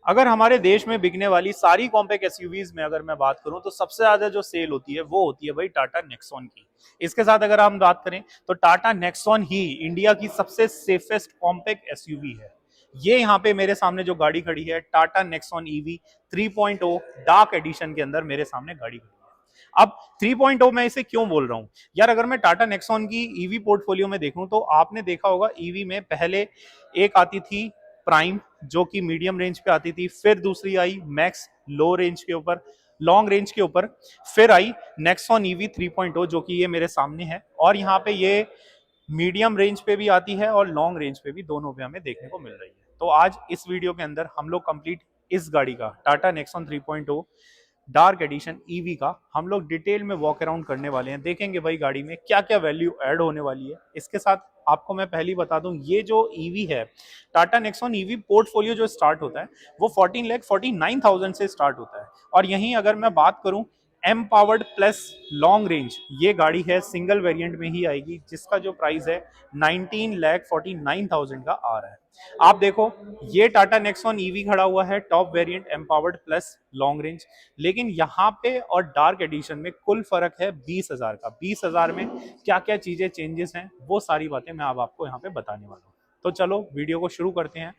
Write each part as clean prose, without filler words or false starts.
अगर हमारे देश में बिकने वाली सारी कॉम्पैक्ट एसयूवीज में अगर मैं बात करूं तो सबसे ज्यादा जो सेल होती है वो होती है भाई टाटा नेक्सॉन की। इसके साथ अगर हम बात करें तो टाटा नेक्सॉन ही इंडिया की सबसे सेफेस्ट कॉम्पैक्ट एसयूवी है। ये यहाँ पे मेरे सामने जो गाड़ी खड़ी है Tata Nexon EV 3.0 dark edition के अंदर मेरे सामने गाड़ी खड़ी है। अब 3.0 मैं इसे क्यों बोल रहा हूं यार, अगर मैं टाटा नेक्सॉन की ईवी पोर्टफोलियो में देखूं तो आपने देखा होगा ईवी में पहले एक आती थी प्राइम जो कि मीडियम रेंज पे आती थी, फिर दूसरी आई मैक्स लो रेंज के ऊपर, लॉन्ग रेंज के ऊपर, फिर आई नेक्सॉन ईवी 3.0 जो कि ये मेरे सामने है। और यहाँ पे ये मीडियम रेंज पे भी आती है और लॉन्ग रेंज पे भी, दोनों पे हमें देखने को मिल रही है। तो आज इस वीडियो के अंदर हम लोग कंप्लीट इस गाड़ी का Tata Nexon 3.0 dark edition EV का हम लोग डिटेल में वॉक अराउंड करने वाले हैं। देखेंगे भाई गाड़ी में क्या क्या वैल्यू ऐड होने वाली है। इसके साथ आपको मैं पहली बता दूं, ये जो ईवी है टाटा नेक्सॉन ईवी पोर्टफोलियो जो स्टार्ट होता है वो 14,49,000 से स्टार्ट होता है। और यहीं अगर मैं बात करूं empowered plus long range, ये गाड़ी है सिंगल वेरिएंट में ही आएगी जिसका जो प्राइस है 19,49,000 का आ रहा है। आप देखो ये टाटा नेक्सॉन ईवी खड़ा हुआ है top variant empowered plus long range, लेकिन यहाँ पे और डार्क एडिशन में कुल फर्क है 20,000 का। 20,000 में क्या क्या चीजें चेंजेस हैं वो सारी बातें मैं अब आपको यहाँ पे बताने वाला हूँ। तो चलो वीडियो को शुरू करते हैं।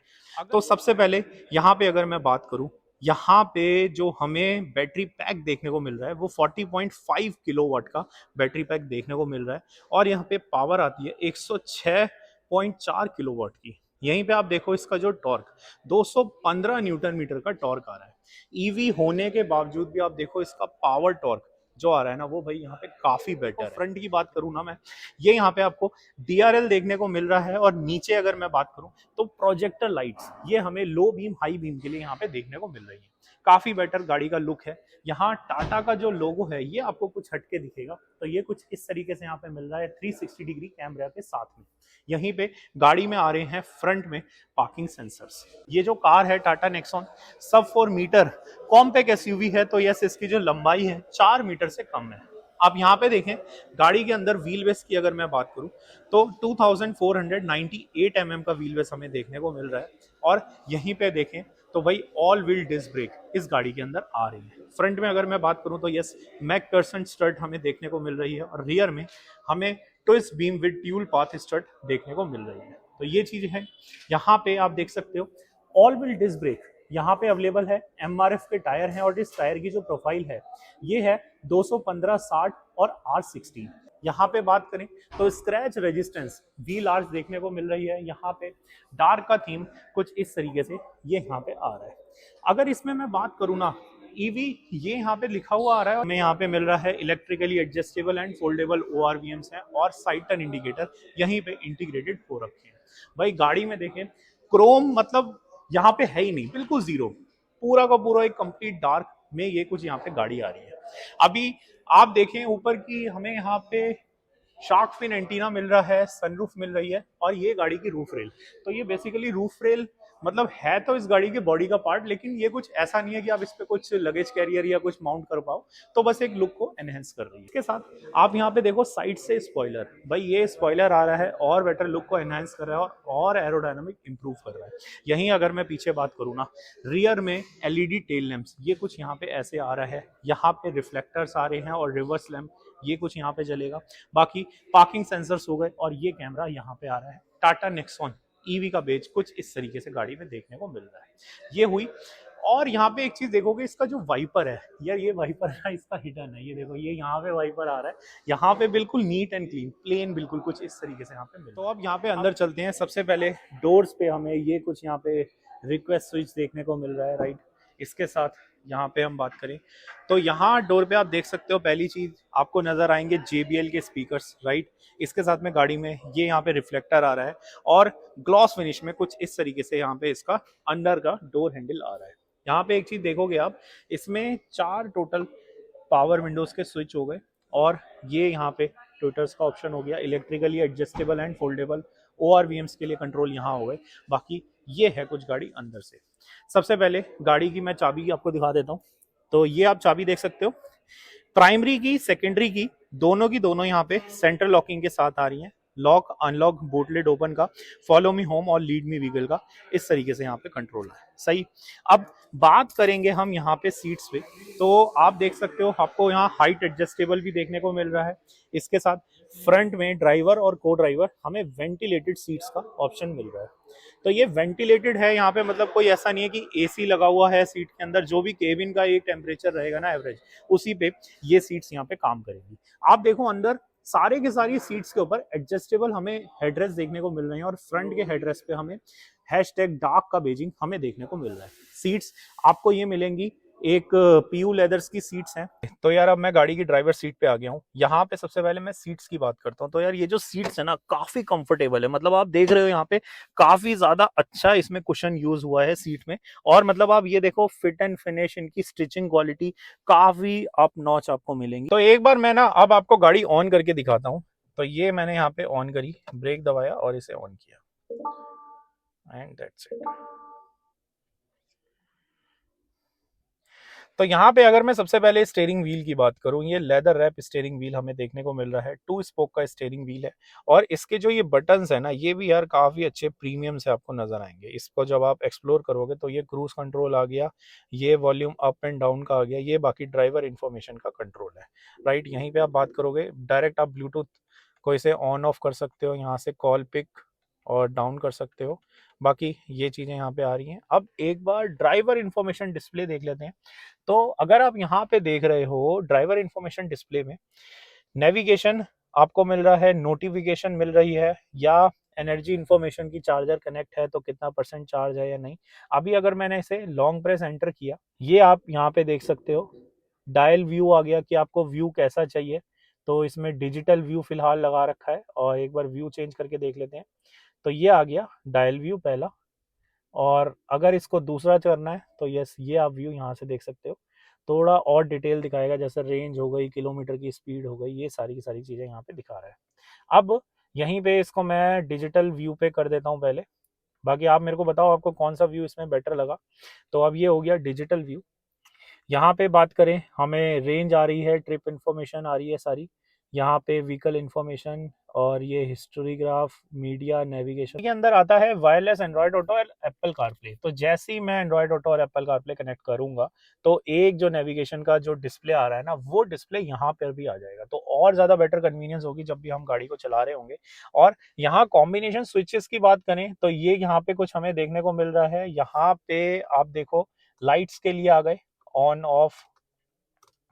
तो सबसे पहले यहाँ पे अगर मैं बात करूँ, यहाँ पे जो हमें बैटरी पैक देखने को मिल रहा है वो 40.5 किलोवाट का बैटरी पैक देखने को मिल रहा है। और यहाँ पे पावर आती है 106.4 किलोवाट की। यहीं पे आप देखो इसका जो टॉर्क 215 न्यूटन मीटर का टॉर्क आ रहा है। ईवी होने के बावजूद भी आप देखो इसका पावर टॉर्क जो आ रहा है ना वो भाई यहाँ पे काफी बेटर है। फ्रंट की बात करूँ ना मैं, ये यहाँ पे आपको डीआरएल देखने को मिल रहा है। और नीचे अगर मैं बात करूँ तो प्रोजेक्टर लाइट्स ये हमें लो बीम हाई बीम के लिए यहाँ पे देखने को मिल रही है। काफी बेटर गाड़ी का लुक है। यहाँ टाटा का जो लोगो है ये आपको कुछ हटके दिखेगा, तो ये कुछ इस तरीके से यहाँ पे मिल रहा है 360 डिग्री कैमरा के साथ में। यहीं पे गाड़ी में आ रहे हैं फ्रंट में पार्किंग सेंसर्स। ये जो कार है टाटा नेक्सॉन सब 4 मीटर कॉम्पैक्ट एसयूवी है, तो यस इसकी जो लंबाई है 4 मीटर से कम है। आप यहाँ पे देखें गाड़ी के अंदर व्हील बेस की अगर मैं बात करूं तो 2498 mm का व्हील बेस हमें देखने को मिल रहा है। और यहीं पे देखें तो भाई ऑल व्हील डिस्क ब्रेक इस गाड़ी के अंदर आ रही है। फ्रंट में अगर मैं बात करूं तो यस मैकफर्सन स्टड हमें देखने को मिल रही है। और रियर में हमें twist beam with dual path strut देखने को मिल रही है। तो ये चीज है। यहाँ पे आप देख सकते हो ऑल व्हील डिस्क ब्रेक यहाँ पे अवेलेबल है। एमआरएफ के टायर हैं और इस टायर की जो प्रोफाइल है ये है 215/60 और R16। यहाँ पे बात करें तो स्क्रैच रेजिस्टेंस व्हील आर्च देखने को मिल रही है। यहाँ पे डार्क का थीम कुछ इस तरीके से ये यहाँ पे आ रहा है। अगर इसमें मैं बात करूँ ना ईवी, ये यहाँ पे लिखा हुआ आ रहा है हमें यहाँ पे मिल रहा है electrically adjustable and foldable ORVMs हैं और साइड टर्न इंडिकेटर यहीं पे इंटीग्रेटेड हो रखे हैं। भाई गाड़ी में देखें क्रोम मतलब यहाँ पे है ही नहीं, बिल्कुल जीरो, पूरा का पूरा एक कंप्लीट डार्क में ये कुछ यहाँ पे गाड़ी आ रही है। अभी आप देखें ऊपर की हमें यहाँ पे शार्क फिन एंटीना मिल रहा है, सनरूफ मिल रही है और ये गाड़ी की रूफ रेल। तो ये बेसिकली रूफ रेल मतलब है तो इस गाड़ी के बॉडी का पार्ट, लेकिन ये कुछ ऐसा नहीं है कि आप इस पे कुछ लगेज कैरियर या कुछ माउंट कर पाओ, तो बस एक लुक को एनहेंस कर रही है। इसके साथ आप यहाँ पे देखो साइड से स्पॉइलर, भाई ये स्पॉइलर आ रहा है और बेटर लुक को एनहेंस कर रहा है और एरोडायनामिक इंप्रूव कर रहा है। यहीं अगर मैं पीछे बात करूँ ना, रियर में एलईडी टेल लैंप्स ये कुछ यहाँ पे ऐसे आ रहा है। यहाँ पे रिफ्लेक्टर्स आ रहे हैं और रिवर्स लैंप ये कुछ यहाँ पे जलेगा। बाकी पार्किंग सेंसर्स हो गए और ये कैमरा यहाँ पे आ रहा है। टाटा नेक्सॉन ईवी का बेज कुछ इस तरीके से गाड़ी में देखने को मिल रहा है। ये हुई। और यहाँ पे एक चीज देखोगे इसका जो वाइपर है यार, ये वाइपर है इसका हिडन है। ये देखो ये यहाँ पे वाइपर आ रहा है, यहाँ पे बिल्कुल नीट एंड क्लीन प्लेन बिल्कुल कुछ इस तरीके से यहाँ पे मिल। तो अब यहाँ पे अंदर चलते हैं। सबसे पहले डोर्स पे हमें ये कुछ यहाँ पे रिक्वेस्ट स्विच देखने को मिल रहा है, राइट। इसके साथ यहाँ पे हम बात करें तो यहाँ डोर पे आप देख सकते हो पहली चीज आपको नजर आएंगे JBL के स्पीकर्स, राइट। इसके साथ में गाड़ी में ये यहाँ पे रिफ्लेक्टर आ रहा है और ग्लॉस फिनिश में कुछ इस तरीके से यहाँ पे इसका अंदर का डोर हैंडल आ रहा है। यहाँ पे एक चीज देखोगे आप, इसमें 4 टोटल पावर विंडोज के स्विच हो गए और ये यहाँ पे ट्विटर्स का ऑप्शन हो गया, electrically adjustable and foldable ORVMs के लिए कंट्रोल यहाँ हो गए। बाकी ये है कुछ गाड़ी अंदर से। सबसे पहले गाड़ी की मैं चाबी आपको दिखा देता हूँ। तो ये आप चाबी देख सकते हो, प्राइमरी की सेकेंडरी की दोनों यहाँ पे सेंट्रल लॉकिंग के साथ आ रही हैं। Lock unlock, boot lid open का, फॉलो मी होम और लीड मी व्हीकल का, इस तरीके से यहाँ पे कंट्रोल है। सही। अब बात करेंगे हम यहाँ पे सीट्स पे, तो आप देख सकते हो आपको यहाँ हाइट एडजस्टेबल भी देखने को मिल रहा है। इसके साथ फ्रंट में ड्राइवर और को ड्राइवर हमें वेंटिलेटेड सीट्स का ऑप्शन मिल रहा है। तो ये वेंटिलेटेड है यहाँ पे, मतलब कोई ऐसा नहीं है कि एसी लगा हुआ है सीट के अंदर, जो भी केबिन का एक टेम्परेचर रहेगा ना एवरेज, उसी पे ये सीट्स यहाँ पे काम करेंगी। आप देखो अंदर सारे के सारी सीट्स के ऊपर एडजस्टेबल हमें हेडरेस्ट देखने को मिल रहे हैं, और फ्रंट के हेडरेस्ट पे हमें हैशटैग डार्क का बेजिंग हमें देखने को मिल रहा है। सीट्स आपको ये मिलेंगी, एक पीयू लेदर्स की सीट्स हैं। तो यार अब मैं गाड़ी की ड्राइवर सीट पे आ गया हूँ। यहाँ पे सबसे पहले मैं सीट्स की बात करता हूँ। तो यार ये जो सीट्स है ना काफी कंफर्टेबल है, मतलब आप देख रहे हो यहाँ पे काफी ज्यादा अच्छा इसमें कुशन यूज हुआ है सीट में। और मतलब आप ये देखो फिट एंड फिनिश, इनकी स्टिचिंग क्वालिटी काफी अप नॉच आपको मिलेंगी। तो एक बार मैं ना अब आपको गाड़ी ऑन करके दिखाता हूँ। तो ये मैंने यहाँ पे ऑन करी, ब्रेक दबाया और इसे ऑन किया, एंड दैट्स इट। तो यहाँ पे अगर मैं सबसे पहले स्टीयरिंग व्हील की बात करूँ, ये लेदर रैप स्टीयरिंग व्हील हमें देखने को मिल रहा है, 2 स्पोक का स्टीयरिंग व्हील है। और इसके जो ये बटन्स है ना, ये भी यार काफी अच्छे प्रीमियम से आपको नजर आएंगे। इसको जब आप एक्सप्लोर करोगे तो ये क्रूज कंट्रोल आ गया, ये वॉल्यूम अप एंड डाउन का आ गया, ये बाकी ड्राइवर इंफॉर्मेशन का कंट्रोल है। राइट, यहीं पे आप बात करोगे डायरेक्ट आप ब्लूटूथ को इसे ऑन ऑफ कर सकते हो, यहाँ से कॉल पिक और डाउन कर सकते हो। बाकी ये चीजें यहाँ पे आ रही हैं। अब एक बार ड्राइवर इंफॉर्मेशन डिस्प्ले देख लेते हैं। तो अगर आप यहाँ पे देख रहे हो ड्राइवर इंफॉर्मेशन डिस्प्ले में नेविगेशन आपको मिल रहा है, नोटिफिकेशन मिल रही है, या एनर्जी इंफॉर्मेशन की चार्जर कनेक्ट है तो कितना परसेंट चार्ज है या नहीं। अभी अगर मैंने इसे लॉन्ग प्रेस एंटर किया, ये आप यहाँ पे देख सकते हो डायल व्यू आ गया कि आपको व्यू कैसा चाहिए। तो इसमें डिजिटल व्यू फिलहाल लगा रखा है, और एक बार व्यू चेंज करके देख लेते हैं। तो ये आ गया डायल व्यू पहला, और अगर इसको दूसरा करना है तो यस, ये आप व्यू यहाँ से देख सकते हो, थोड़ा और डिटेल दिखाएगा, जैसे रेंज हो गई, किलोमीटर की स्पीड हो गई, ये सारी की सारी चीज़ें यहाँ पे दिखा रहा है। अब यहीं पे इसको मैं डिजिटल व्यू पे कर देता हूँ पहले। बाकी आप मेरे को बताओ आपको कौन सा व्यू इसमें बेटर लगा। तो अब ये हो गया डिजिटल व्यू। यहाँ पे बात करें, हमें रेंज आ रही है, ट्रिप इन्फॉर्मेशन आ रही है सारी, यहाँ पे व्हीकल इन्फॉर्मेशन, और ये हिस्टोरीग्राफ, मीडिया, नेविगेशन के अंदर आता है वायरलेस एंड्रॉयड ऑटो और एप्पल कारप्ले। तो जैसे ही मैं एंड्रॉयड ऑटो और एप्पल कारप्ले कनेक्ट करूंगा, तो एक जो नेविगेशन का जो डिस्प्ले आ रहा है ना, वो डिस्प्ले यहाँ पर भी आ जाएगा। तो और ज़्यादा बेटर कन्वीनियंस होगी जब भी हम गाड़ी को चला रहे होंगे। और यहाँ कॉम्बिनेशन स्विचेस की बात करें तो ये यहाँ पे कुछ हमें देखने को मिल रहा है। यहाँ पे आप देखो लाइट्स के लिए आ गए, ऑन ऑफ,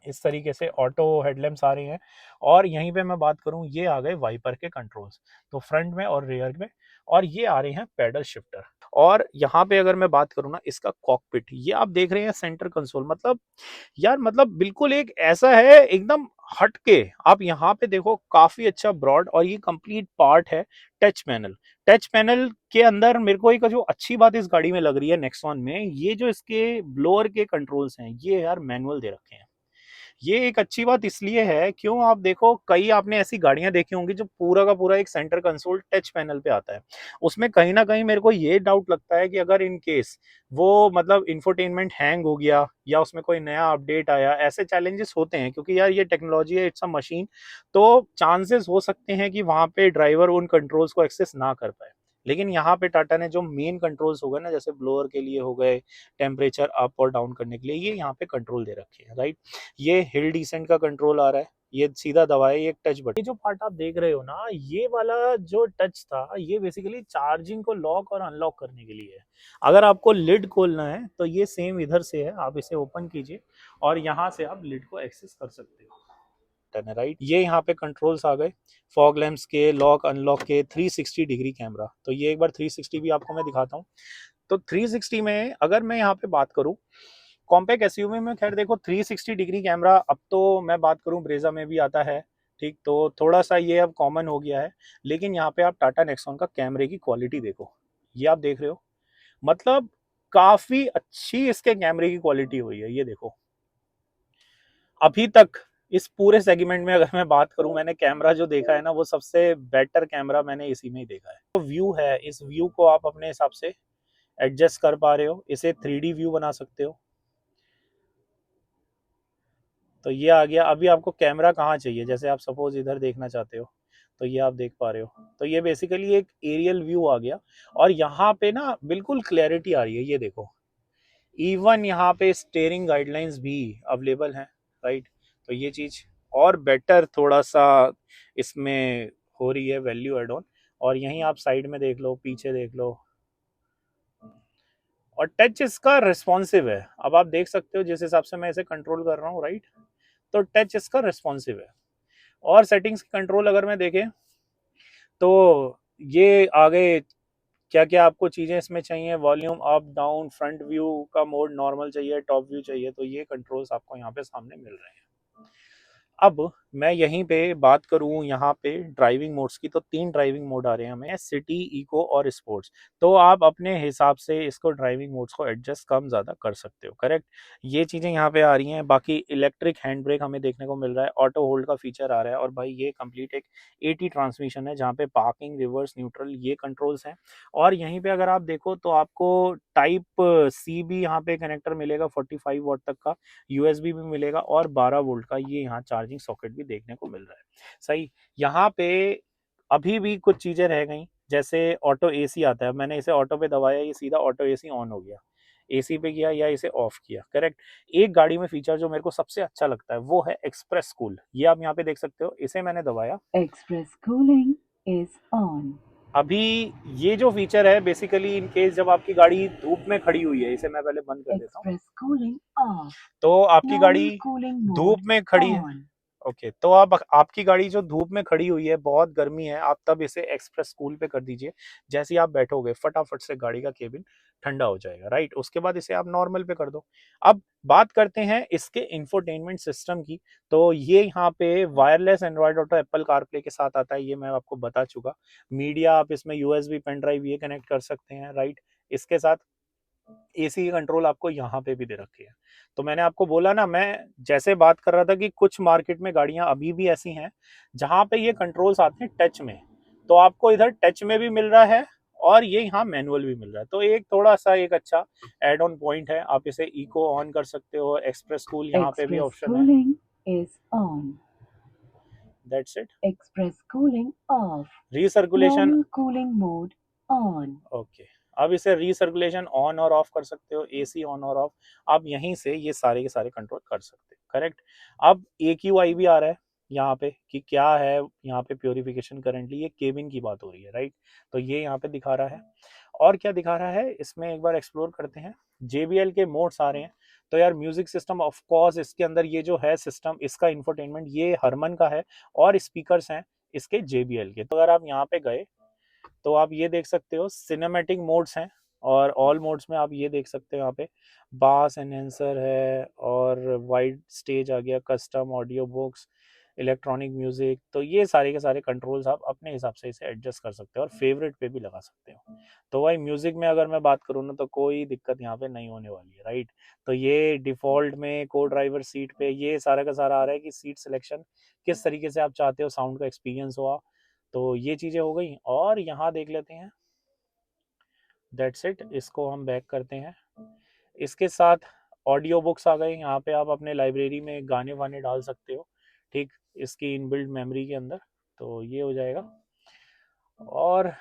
इस तरीके से ऑटो हेडलैम्प्स आ रही हैं। और यहीं पे मैं बात करूं, ये आ गए वाइपर के कंट्रोल्स, तो फ्रंट में और रियर में। और ये आ रहे हैं पैडल शिफ्टर। और यहाँ पे अगर मैं बात करूँ ना, इसका कॉकपिट, ये आप देख रहे हैं सेंटर कंसोल, मतलब यार मतलब बिल्कुल एक ऐसा है एकदम हटके। आप यहाँ पे देखो काफी अच्छा ब्रॉड, और ये कंप्लीट पार्ट है टच पैनल। टच पैनल के अंदर मेरे को एक जो अच्छी बात इस गाड़ी में लग रही है नेक्सॉन में, ये जो इसके ब्लोअर के कंट्रोल्स हैं, ये यार मैनुअल दे रखे हैं। ये एक अच्छी बात इसलिए है, क्यों, आप देखो कई आपने ऐसी गाड़ियां देखी होंगी जो पूरा का पूरा एक सेंटर कंसोल टच पैनल पे आता है। उसमें कहीं ना कहीं मेरे को ये डाउट लगता है कि अगर इन केस वो मतलब इंफोटेनमेंट हैंग हो गया, या उसमें कोई नया अपडेट आया, ऐसे चैलेंजेस होते हैं, क्योंकि यार ये टेक्नोलॉजी है, इट्स अ मशीन। तो चांसेस हो सकते हैं कि वहां पे ड्राइवर उन कंट्रोल्स को एक्सेस ना कर पाए। लेकिन यहाँ पे टाटा ने जो मेन कंट्रोल्स हो गए ना, जैसे ब्लोअर के लिए हो गए, टेम्परेचर अप और डाउन करने के लिए, ये यहाँ पे कंट्रोल दे रखे हैं। राइट, ये हिल डिसेंट का कंट्रोल आ रहा है, ये सीधा दबाए, ये एक टच बटन। ये जो पार्ट आप देख रहे हो ना, ये वाला जो टच था, ये बेसिकली चार्जिंग को लॉक और अनलॉक करने के लिए है। अगर आपको लिड खोलना है तो ये सेम इधर से है, आप इसे ओपन कीजिए और यहाँ से आप लिड को एक्सेस कर सकते हो। राइट, ये यहाँ पे कंट्रोल्स आ गए, फॉग लैंप्स के, लॉक अनलॉक के, 360 डिग्री कैमरा। तो ये एक बार 360 भी आपको मैं दिखाता हूँ। तो 360 में अगर मैं यहाँ पे बात करूँ, कॉम्पैक्ट एसयूवी में खैर देखो 360 डिग्री कैमरा, अब तो मैं बात करूं ब्रेजा में भी आता है, ठीक, तो थोड़ा सा ये अब कॉमन हो गया है। लेकिन यहाँ पे आप टाटा नेक्सॉन का कैमरे की क्वालिटी देखो, ये आप देख रहे हो, मतलब काफी अच्छी इसके कैमरे की क्वालिटी हुई है। ये देखो, अभी तक इस पूरे सेगमेंट में अगर मैं बात करूं, मैंने कैमरा जो देखा है ना, वो सबसे बेटर कैमरा मैंने इसी में ही देखा है। तो व्यू है, इस व्यू को आप अपने हिसाब से एडजस्ट कर पा रहे हो, इसे 3D व्यू बना सकते हो। तो ये आ गया। अभी आपको कैमरा कहाँ चाहिए, जैसे आप सपोज इधर देखना चाहते हो, तो ये आप देख पा रहे हो, तो ये बेसिकली एक एरियल व्यू आ गया और यहाँ पे ना बिल्कुल क्लैरिटी आ रही है, ये देखो। इवन यहाँ पे स्टेयरिंग गाइडलाइंस भी अवेलेबल हैं, राइट। तो ये चीज़ और बेटर थोड़ा सा इसमें हो रही है वैल्यू एड ऑन। और यहीं आप साइड में देख लो, पीछे देख लो, और टच इसका रिस्पॉन्सिव है। अब आप देख सकते हो जिस हिसाब से मैं इसे कंट्रोल कर रहा हूँ, राइट। तो टच इसका रिस्पॉन्सिव है। और सेटिंग्स कंट्रोल अगर मैं देखें तो ये आगे क्या क्या आपको चीज़ें इसमें चाहिए, volume up down, front view का मोड नॉर्मल चाहिए, टॉप व्यू चाहिए, तो ये कंट्रोल्स आपको यहाँ पे सामने मिल रहे हैं। अब मैं यहीं पे बात करूं यहाँ पे ड्राइविंग मोड्स की, तो 3 ड्राइविंग मोड आ रहे हैं हमें, सिटी, इको और स्पोर्ट्स। तो आप अपने हिसाब से इसको ड्राइविंग मोड्स को एडजस्ट कम ज़्यादा कर सकते हो, करेक्ट। ये चीज़ें यहाँ पे आ रही हैं। बाकी इलेक्ट्रिक हैंड ब्रेक हमें देखने को मिल रहा है, ऑटो होल्ड का फीचर आ रहा है, और भाई ये कंप्लीट एक एटी ट्रांसमिशन है जहाँ पे पार्किंग, रिवर्स, न्यूट्रल ये कंट्रोल्स हैं। और यहीं पे अगर आप देखो तो आपको टाइप सी भी यहाँ पे कनेक्टर मिलेगा 45 वॉट तक का, यूएसबी भी मिलेगा, और 12 वोल्ट का ये यहाँ चार्जिंग सॉकेट भी देखने को मिल रहा है। सही। यहाँ पे अभी भी कुछ चीजें रह गई, जैसे ऑटो एसी आता है, मैंने इसे ऑटो पे दबाया, ये सीधा ऑटो एसी ऑन हो गया। एसी पे किया या इसे ऑफ किया, करेक्ट। एक गाड़ी में फीचर जो मेरे को सबसे अच्छा लगता है वो है एक्सप्रेस कूल। ये आप यहाँ पे देख सकते हो, इसे मैंने दबाया, एक्सप्रेस कूलिंग इज ऑन। अभी ये जो फीचर है बेसिकली इन केस जब आपकी गाड़ी धूप में खड़ी हुई है, इसे मैं पहले बंद कर देता हूँ, तो आपकी गाड़ी धूप में खड़ी है, ओके। तो अब आपकी गाड़ी जो धूप में खड़ी हुई है, बहुत गर्मी है, आप तब इसे एक्सप्रेस कूल पे कर दीजिए। जैसे ही आप बैठोगे फटाफट से गाड़ी का केबिन ठंडा हो जाएगा, राइट। उसके बाद इसे आप नॉर्मल पे कर दो। अब बात करते हैं इसके इंफोटेनमेंट सिस्टम की। तो ये यहाँ पे wireless Android auto Apple CarPlay के साथ आता है, ये मैं आपको बता चुका। मीडिया आप इसमें यूएसबी पेन ड्राइव ये कनेक्ट कर सकते हैं, राइट। इसके साथ एसी की कंट्रोल आपको यहाँ पे भी दे रखी है। तो मैंने आपको बोला ना, मैं जैसे बात कर रहा था कि कुछ मार्केट में गाड़ियां अभी भी ऐसी हैं जहां पे ये कंट्रोल्स आते हैं टच में, तो आपको इधर टच में भी मिल रहा है और ये यहाँ मैनुअल भी मिल रहा है। तो एक थोड़ा सा एक अच्छा एड ऑन पॉइंट है। आप इसे इको ऑन कर सकते हो, एक्सप्रेस कूल यहाँ पे भी ऑप्शन है, that's it. Express cooling of, recirculation cooling mode on, okay. अब इसे रीसर्कुलेशन ऑन और ऑफ कर सकते हो, एसी ऑन और ऑफ, आप यहीं से ये सारे के सारे कंट्रोल कर सकते हो, करेक्ट। अब AQI भी आ रहा है यहाँ पे कि क्या है, यहाँ पे प्योरिफिकेशन करेंटली, ये केबिन की बात हो रही है, राइट। तो ये यहाँ पे दिखा रहा है। और क्या दिखा रहा है इसमें, एक बार एक्सप्लोर करते हैं। JBL के मोड्स आ रहे हैं। तो यार म्यूजिक सिस्टम ऑफ कोर्स इसके अंदर ये जो है सिस्टम, इसका इंफोटेनमेंट ये हरमन का है, और स्पीकर्स हैं इसके JBL के। तो अगर आप यहाँ पे गए तो आप ये देख सकते हो सिनेमैटिक मोड्स हैं, और ऑल मोड्स में आप ये देख सकते हो यहाँ पे बास एनहेंसर है, और वाइड स्टेज आ गया, custom audio books, electronic music. तो ये सारे के सारे कंट्रोल्स आप अपने हिसाब से इसे एडजस्ट कर सकते हो और फेवरेट पे भी लगा सकते हो। तो भाई म्यूजिक में अगर मैं बात करूँ ना, तो कोई दिक्कत यहाँ पे नहीं होने वाली है, राइट। तो ये डिफॉल्ट में को ड्राइवर सीट पे ये सारा का सारा आ रहा है कि सीट सिलेक्शन किस तरीके से आप चाहते हो साउंड का एक्सपीरियंस हुआ। तो ये चीज़ें हो गई। और यहाँ देख लेते हैं, दैट्स इट। इसको हम बैक करते हैं। इसके साथ ऑडियो बुक्स आ गए, यहाँ पे आप अपने लाइब्रेरी में गाने वाने डाल सकते हो, ठीक, इसकी इनबिल्ट मेमोरी के अंदर। तो ये हो जाएगा। और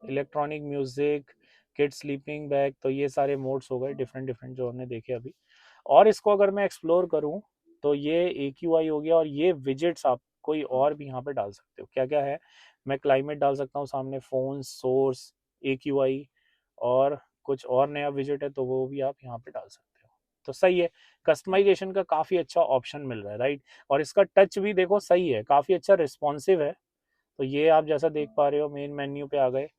electronic music, kid sleeping bag, तो ये सारे मोड्स हो गए डिफरेंट डिफरेंट जो हमने देखे अभी। और इसको अगर मैं एक्सप्लोर करूं तो ये AQI हो गया, और ये विजेट्स आप कोई और भी यहाँ पे डाल सकते हो। क्या क्या है, मैं क्लाइमेट डाल सकता हूँ सामने, फोन, सोर्स, AQI, और कुछ और नया विजेट है तो वो भी आप यहाँ पे डाल सकते हो। तो सही है, कस्टमाइजेशन का काफ़ी अच्छा ऑप्शन मिल रहा है, राइट। और इसका टच भी देखो सही है, काफ़ी अच्छा रिस्पॉन्सिव है। तो ये आप जैसा देख पा रहे हो, मेन मेन्यू पे आ गए।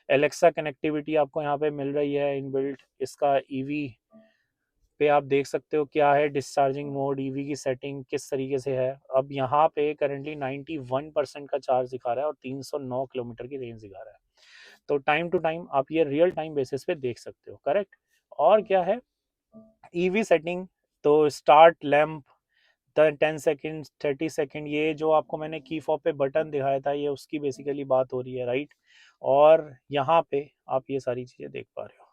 एलेक्सा कनेक्टिविटी आपको यहाँ पे मिल रही है इनबिल्ट। इसका ईवी पे आप देख सकते हो क्या है, डिस्चार्जिंग मोड, ईवी की सेटिंग किस तरीके से है। अब यहाँ पे करेंटली 91% का चार्ज दिखा रहा है और 309 किलोमीटर की रेंज दिखा रहा है। तो टाइम टू टाइम आप ये रियल टाइम बेसिस पे देख सकते हो, करेक्ट। और क्या है, ईवी सेटिंग, तो स्टार्ट लैम्प 10 सेकेंड, 30 सेकेंड, ये जो आपको मैंने की फॉब पे बटन दिखाया था, ये उसकी बेसिकली बात हो रही है, राइट। और यहाँ पे आप ये सारी चीज़ें देख पा रहे हो।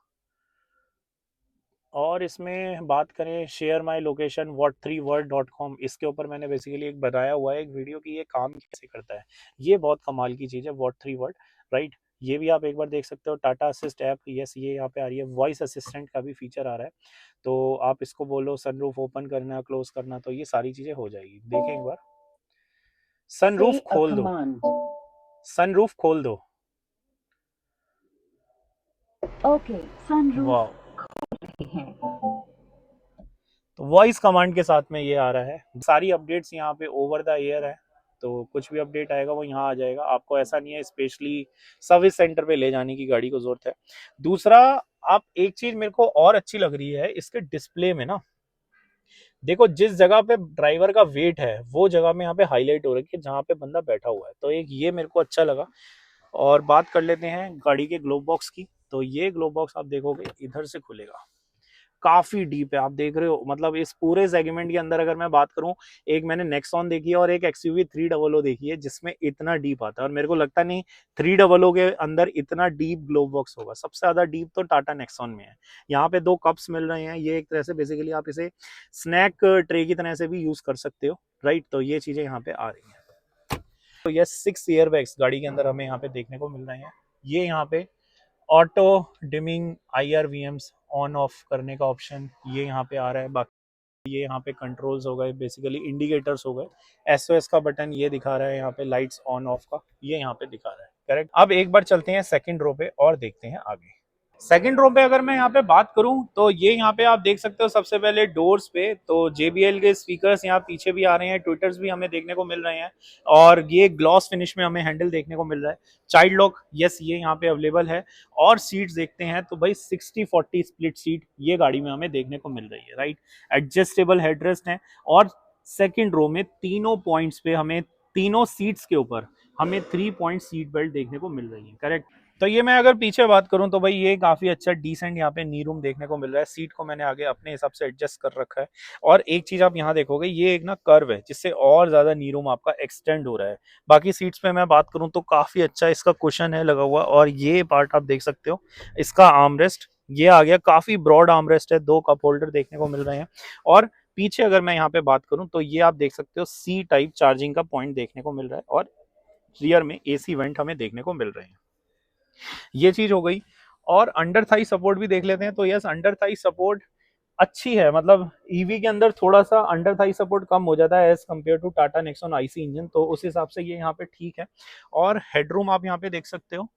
और इसमें बात करें शेयर माई लोकेशन what3word.com, इसके ऊपर मैंने बेसिकली एक बनाया हुआ है एक वीडियो कि ये काम कैसे करता है। ये बहुत कमाल की चीज़ है what3word, राइट। ये भी आप एक बार देख सकते हो। टाटा असिस्ट ऐप, यस, ये यहाँ पे आ रही है। वॉइस असिस्टेंट का भी फीचर आ रहा है, तो आप इसको बोलो सनरूफ ओपन करना क्लोज करना तो ये सारी चीज़ें हो जाएगी। देखें एक बार, सनरूफ खोल दो, सनरूफ खोल दो। ओके, सनरूफ वाह, तो वॉइस कमांड के साथ में ये आ रहा है। सारी अपडेट्स यहाँ पे ओवर द एयर है, तो कुछ भी अपडेट आएगा वो यहाँ आ जाएगा। आपको ऐसा नहीं है स्पेशली सर्विस सेंटर पे ले जाने की गाड़ी को जरूरत है। दूसरा, आप एक चीज मेरे को और अच्छी लग रही है इसके डिस्प्ले में ना, देखो जिस जगह पे ड्राइवर का वेट है वो जगह में यहाँ पे हाईलाइट हो रही है जहाँ पे बंदा बैठा हुआ है, तो एक ये मेरे को अच्छा लगा। और बात कर लेते हैं गाड़ी के ग्लोब बॉक्स की, तो ये ग्लोब बॉक्स आप देखोगे इधर से खुलेगा, काफी डीप है। आप देख रहे हो, मतलब इस पूरे सेगमेंट के अंदर अगर मैं बात करूं, एक मैंने नेक्सॉन देखी है और एक एक्सयूवी 300 देखी है जिसमें इतना डीप आता है, और मेरे को लगता नहीं 300 के अंदर इतना डीप ग्लोब बॉक्स होगा। सबसे ज्यादा डीप तो टाटा नेक्सॉन में है। यहाँ पे 2 कप्स मिल रहे हैं, ये एक तरह से बेसिकली आप इसे स्नैक ट्रे की तरह से भी यूज कर सकते हो, राइट। तो ये चीजें यहाँ पे आ रही है। तो ये 6 एयर बैग्स गाड़ी के अंदर हमें यहाँ पे देखने को मिल रहे हैं। ये यहाँ पे auto dimming IRVMs on off करने का ऑप्शन ये यहाँ पे आ रहा है। बाकी ये यहाँ पे कंट्रोल्स हो गए, बेसिकली इंडिकेटर्स हो गए। SOS का बटन ये दिखा रहा है, यहाँ पे लाइट्स ऑन ऑफ का ये यहाँ पे दिखा रहा है, करेक्ट। अब एक बार चलते हैं सेकंड रो पे और देखते हैं आगे। सेकंड रो पे अगर मैं यहाँ पे बात करूं तो ये यहाँ पे आप देख सकते हो सबसे पहले डोर्स पे तो JBL के स्पीकर्स यहाँ पीछे भी आ रहे हैं, ट्विटर्स भी हमें देखने को मिल रहे हैं, और ये ग्लॉस फिनिश में हमें हैंडल देखने को मिल रहा है। चाइल्ड लॉक, यस, ये यहाँ पे अवेलेबल है। और सीट्स देखते हैं तो भाई 60-40 स्प्लिट सीट ये गाड़ी में हमें देखने को मिल रही है, राइट। एडजस्टेबल हेडरेस्ट है, और सेकेंड रो में तीनों पॉइंट्स पे हमें, तीनों सीट्स के ऊपर हमें 3 पॉइंट सीट बेल्ट देखने को मिल रही है, करेक्ट। तो ये मैं अगर पीछे बात करूं तो भाई ये काफी अच्छा डिसेंट यहाँ पे नी रूम देखने को मिल रहा है। सीट को मैंने आगे अपने हिसाब से एडजस्ट कर रखा है, और एक चीज आप यहाँ देखोगे ये एक ना कर्व है जिससे और ज्यादा नी रूम आपका एक्सटेंड हो रहा है। बाकी सीट्स पे मैं बात करूं तो काफी अच्छा इसका कुशन है लगा हुआ, और ये पार्ट आप देख सकते हो इसका आर्मरेस्ट ये आ गया, काफी ब्रॉड आर्मरेस्ट है। 2 कप होल्डर देखने को मिल रहे हैं, और पीछे अगर मैं यहाँ पे बात करूं तो ये आप देख सकते हो C टाइप चार्जिंग का पॉइंट देखने को मिल रहा है, और रियर में AC वेंट हमें देखने को मिल रहे हैं। ये चीज हो गई। और अंडर थाई सपोर्ट भी देख लेते हैं, तो यस, अंडर थाई सपोर्ट अच्छी है। मतलब ईवी के अंदर थोड़ा सा अंडर थाई सपोर्ट कम हो जाता है as compared to Tata Nexon IC engine, तो उस हिसाब से ये यहाँ पे ठीक है। और हेडरूम आप यहाँ पे देख सकते हो,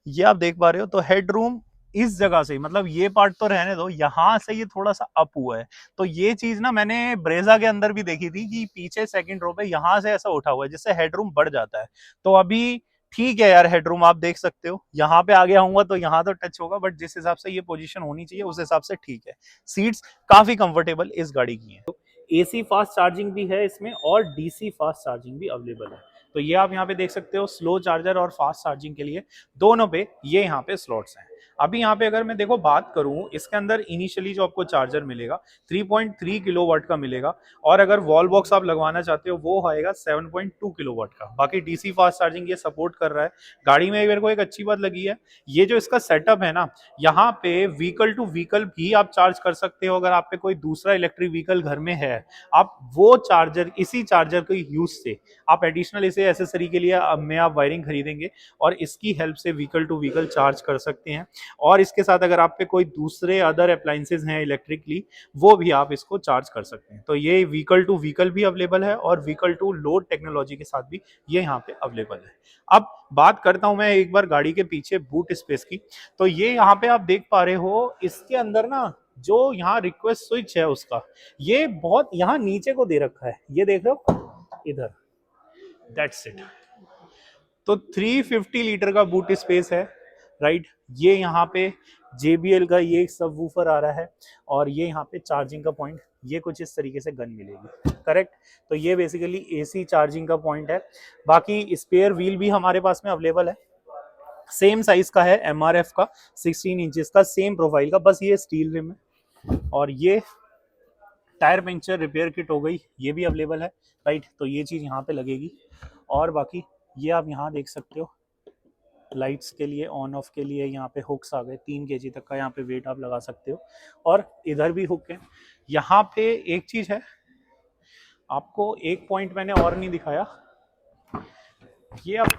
ये आप देख पा रहे हो, तो हेडरूम इस जगह से, मतलब ये पार्ट तो रहने दो, यहाँ से ये थोड़ा सा अप हुआ है। तो ये चीज ना मैंने ब्रेजा के अंदर भी देखी थी कि पीछे सेकंड रो पे यहाँ से ऐसा उठा हुआ है जिससे हेडरूम बढ़ जाता है। तो अभी ठीक है यार, हेडरूम आप देख सकते हो, यहाँ पे आगे आऊंगा तो यहाँ तो टच होगा, बट जिस हिसाब से ये पोजीशन होनी चाहिए उस हिसाब से ठीक है। सीट्स काफी कंफर्टेबल इस गाड़ी की है। AC फास्ट चार्जिंग भी है इसमें, और DC फास्ट चार्जिंग भी अवेलेबल है। तो ये आप यहाँ पे देख सकते हो, स्लो चार्जर और फास्ट चार्जिंग के लिए दोनों पे ये यहाँ पे स्लॉट्स हैं। अभी यहाँ पे अगर मैं देखो बात करूं, इसके अंदर इनिशियली जो आपको चार्जर मिलेगा 3.3 किलोवाट का मिलेगा, और अगर वॉल बॉक्स आप लगवाना चाहते हो वो आएगा 7.2 किलोवाट का। बाकी DC फास्ट चार्जिंग ये सपोर्ट कर रहा है गाड़ी में। मेरे को एक अच्छी बात लगी है, ये जो इसका सेटअप है ना, यहाँ पे व्हीकल टू व्हीकल भी आप चार्ज कर सकते हो। अगर आप पे कोई दूसरा इलेक्ट्रिक व्हीकल घर में है, आप वो चार्जर, इसी चार्जर के यूज से आप एडिशनल इसे एसेसरी के लिए में आप वायरिंग खरीदेंगे और इसकी हेल्प से व्हीकल टू व्हीकल चार्ज कर सकते हैं। और इसके साथ अगर आप पे कोई दूसरे अदर अप्लायंसेज हैं इलेक्ट्रिकली, वो भी आप इसको चार्ज कर सकते हैं। तो ये व्हीकल टू व्हीकल भी अवेलेबल है, और व्हीकल टू लोड टेक्नोलॉजी के साथ भी ये यहाँ पे अवेलेबल है। अब बात करता हूं मैं एक बार गाड़ी के पीछे बूट स्पेस की, तो ये यहाँ पे आप देख पा रहे हो, इसके अंदर ना जो यहाँ रिक्वेस्ट स्विच है उसका, ये बहुत यहाँ नीचे को दे रखा है, ये देख रहे हो इधर, दैट्स इट। तो 350 लीटर का बूट स्पेस है, राइट। ये यहाँ पे JBL का ये सब वूफर आ रहा है, और ये यहाँ पे चार्जिंग का पॉइंट ये कुछ इस तरीके से गन मिलेगी, करेक्ट। तो ये बेसिकली AC चार्जिंग का पॉइंट है। बाकी स्पेयर व्हील भी हमारे पास में अवेलेबल है, सेम साइज का है, MRF का 16 इंचेस का, सेम प्रोफाइल का, बस ये स्टील रिम है। और ये टायर पंचर रिपेयर किट हो गई, ये भी अवेलेबल है, राइट। तो ये चीज़ यहाँ पे लगेगी। और बाकी ये आप यहाँ देख सकते हो, लाइट्स के लिए, ऑन ऑफ के लिए यहाँ पे हुक्स आ गए, 3 kg तक का यहाँ पे वेट आप लगा सकते हो। और इधर भी हुक है। यहाँ पे एक चीज है, आपको एक पॉइंट मैंने और नहीं दिखाया, ये आप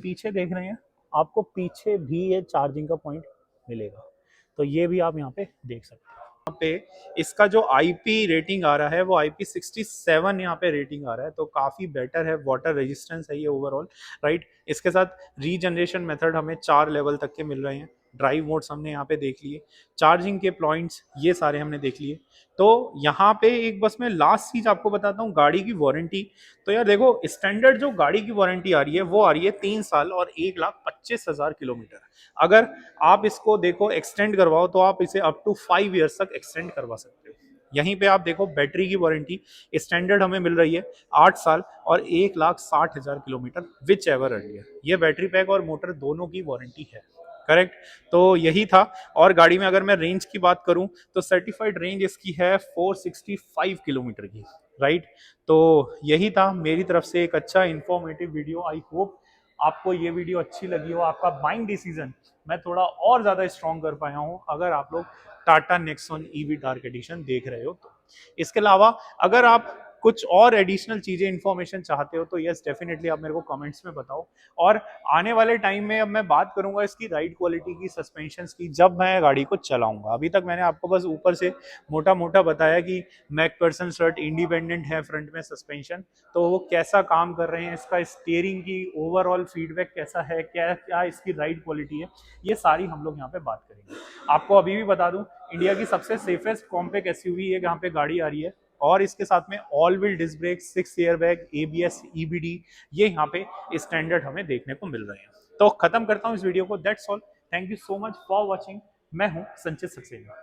पीछे देख रहे हैं, आपको पीछे भी ये चार्जिंग का पॉइंट मिलेगा, तो ये भी आप यहाँ पे देख सकते हैं। यहाँ पे इसका जो आईपी रेटिंग आ रहा है वो IP67 यहाँ पे रेटिंग आ रहा है, तो काफी बेटर है, वाटर रेजिस्टेंस है ये ओवरऑल, राइट। इसके साथ रीजनरेशन मेथड हमें 4 लेवल तक के मिल रहे हैं, ड्राइव मोड्स हमने यहाँ पे देख लिए, चार्जिंग के पॉइंट्स ये सारे हमने देख लिए। तो यहाँ पे एक बस मैं लास्ट चीज आपको बताता हूँ, गाड़ी की वारंटी। तो यार देखो, स्टैंडर्ड जो गाड़ी की वारंटी आ रही है वो आ रही है 3 साल और 1,25,000 किलोमीटर। अगर आप इसको देखो एक्सटेंड करवाओ तो आप इसे अप टू 5 ईयर्स तक एक्सटेंड करवा सकते हो। यहीं पे आप देखो बैटरी की वारंटी स्टैंडर्ड हमें मिल रही है 8 साल और 1,60,000 किलोमीटर, विच एवर अर्लियर। ये बैटरी पैक और मोटर दोनों की वारंटी है, करेक्ट। तो यही था। और गाड़ी में अगर मैं रेंज की बात करूं तो सर्टिफाइड रेंज इसकी है 465 किलोमीटर की, राइट। तो यही था मेरी तरफ से एक अच्छा इंफॉर्मेटिव वीडियो। आई होप आपको ये वीडियो अच्छी लगी हो, आपका बाइंग डिसीजन मैं थोड़ा और ज्यादा स्ट्रॉन्ग कर पाया हूं अगर आप लोग Tata Nexon EV dark edition देख रहे हो तो। इसके अलावा अगर आप कुछ और एडिशनल चीजें इंफॉर्मेशन चाहते हो तो यस डेफिनेटली आप मेरे को कमेंट्स में बताओ। और आने वाले टाइम में अब मैं बात करूंगा इसकी राइड क्वालिटी की, सस्पेंशन की, जब मैं गाड़ी को चलाऊंगा। अभी तक मैंने आपको बस ऊपर से मोटा मोटा बताया कि मैकफर्सन सर्ट इंडिपेंडेंट है, फ्रंट में सस्पेंशन, तो वो कैसा काम कर रहे हैं, इसका स्टीयरिंग की ओवरऑल फीडबैक कैसा है, क्या क्या इसकी राइड क्वालिटी है, ये सारी हम लोग यहाँ पे बात करेंगे। आपको अभी भी बता दूं, इंडिया की सबसे सेफेस्ट कॉम्पैक्ट एसयूवी है यहाँ पे गाड़ी आ रही है, और इसके साथ में all wheel disc brake, 6 airbag, ABS, EBD, ये यहाँ पे स्टैंडर्ड हमें देखने को मिल रहे हैं। तो खत्म करता हूँ इस वीडियो को, that's all, thank you so much for watching. मैं हूँ संचित सक्सेना।